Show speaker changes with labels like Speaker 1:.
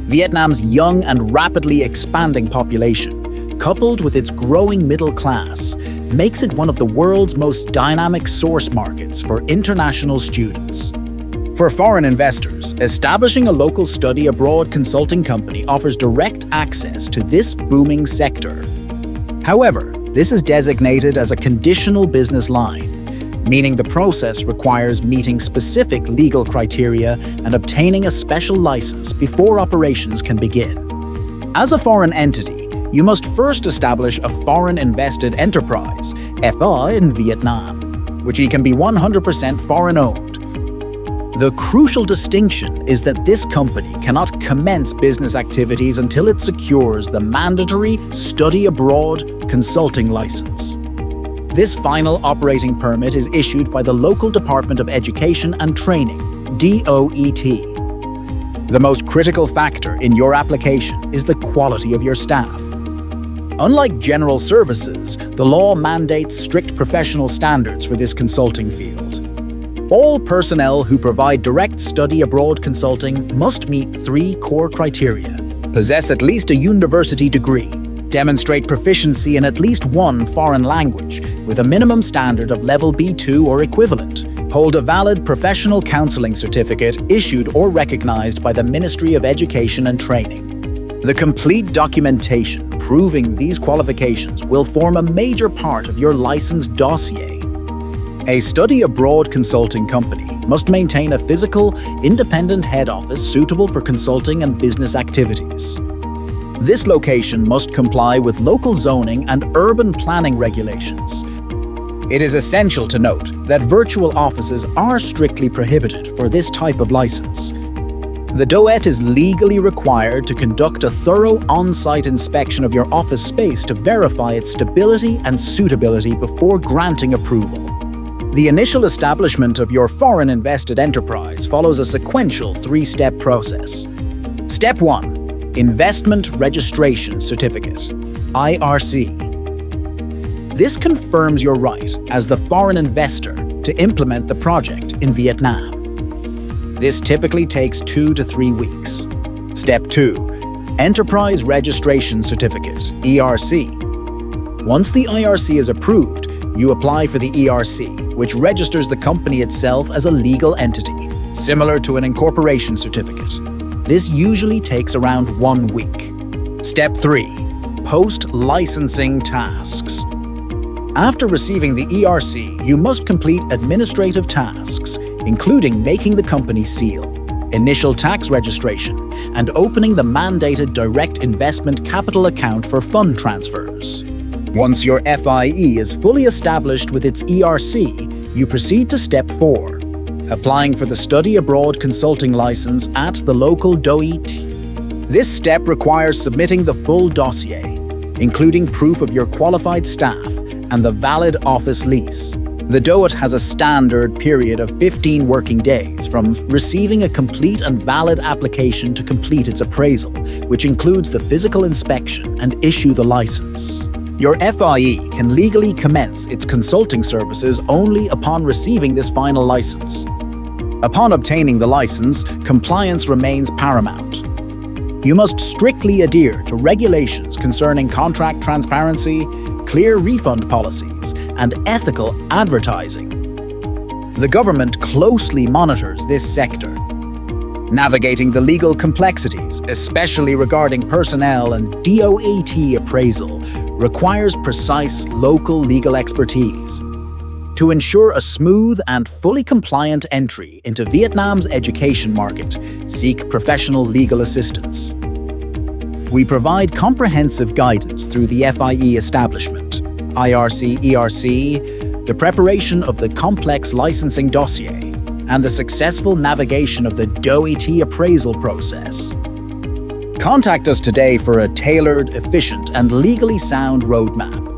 Speaker 1: Vietnam's young and rapidly expanding population, coupled with its growing middle class, makes it one of the world's most dynamic source markets for international students. For foreign investors, establishing a local study abroad consulting company offers direct access to this booming sector. However, this is designated as a conditional business line, meaning the process requires meeting specific legal criteria and obtaining a special license before operations can begin. As a foreign entity, you must first establish a foreign invested enterprise, FA in Vietnam, which can be 100% foreign-owned. The crucial distinction is that this company cannot commence business activities until it secures the mandatory study abroad consulting license. This final operating permit is issued by the local Department of Education and Training, DOET. The most critical factor in your application is the quality of your staff. Unlike general services, the law mandates strict professional standards for this consulting field. All personnel who provide direct study abroad consulting must meet 3 core criteria: possess at least a university degree, demonstrate proficiency in at least 1 foreign language with a minimum standard of level B2 or equivalent, hold a valid professional counseling certificate issued or recognized by the Ministry of Education and Training. The complete documentation proving these qualifications will form a major part of your license dossier. A study abroad consulting company must maintain a physical, independent head office suitable for consulting and business activities. This location must comply with local zoning and urban planning regulations. It is essential to note that virtual offices are strictly prohibited for this type of license. The DOET is legally required to conduct a thorough on-site inspection of your office space to verify its stability and suitability before granting approval. The initial establishment of your foreign invested enterprise follows a sequential 3-step process. Step 1. Investment Registration Certificate, IRC. This confirms your right as the foreign investor to implement the project in Vietnam. This typically takes 2 to 3 weeks. Step 2. Enterprise Registration Certificate, ERC. Once the IRC is approved, you apply for the ERC, which registers the company itself as a legal entity, similar to an incorporation certificate. This usually takes around 1 week. Step 3. Post-licensing tasks. After receiving the ERC, you must complete administrative tasks, including making the company seal, initial tax registration, and opening the mandated direct investment capital account for fund transfers. Once your FIE is fully established with its ERC, you proceed to Step 4, applying for the Study Abroad Consulting License at the local DOET. This step requires submitting the full dossier, including proof of your qualified staff and the valid office lease. The DOET has a standard period of 15 working days from receiving a complete and valid application to complete its appraisal, which includes the physical inspection and issue the license. Your FIE can legally commence its consulting services only upon receiving this final license. Upon obtaining the license, compliance remains paramount. You must strictly adhere to regulations concerning contract transparency, clear refund policies, and ethical advertising. The government closely monitors this sector. Navigating the legal complexities, especially regarding personnel and DOET appraisal, requires precise local legal expertise. To ensure a smooth and fully compliant entry into Vietnam's education market, seek professional legal assistance. We provide comprehensive guidance through the FIE establishment, IRC ERC, the preparation of the complex licensing dossier, and the successful navigation of the DOET appraisal process. Contact us today for a tailored, efficient, and legally sound roadmap.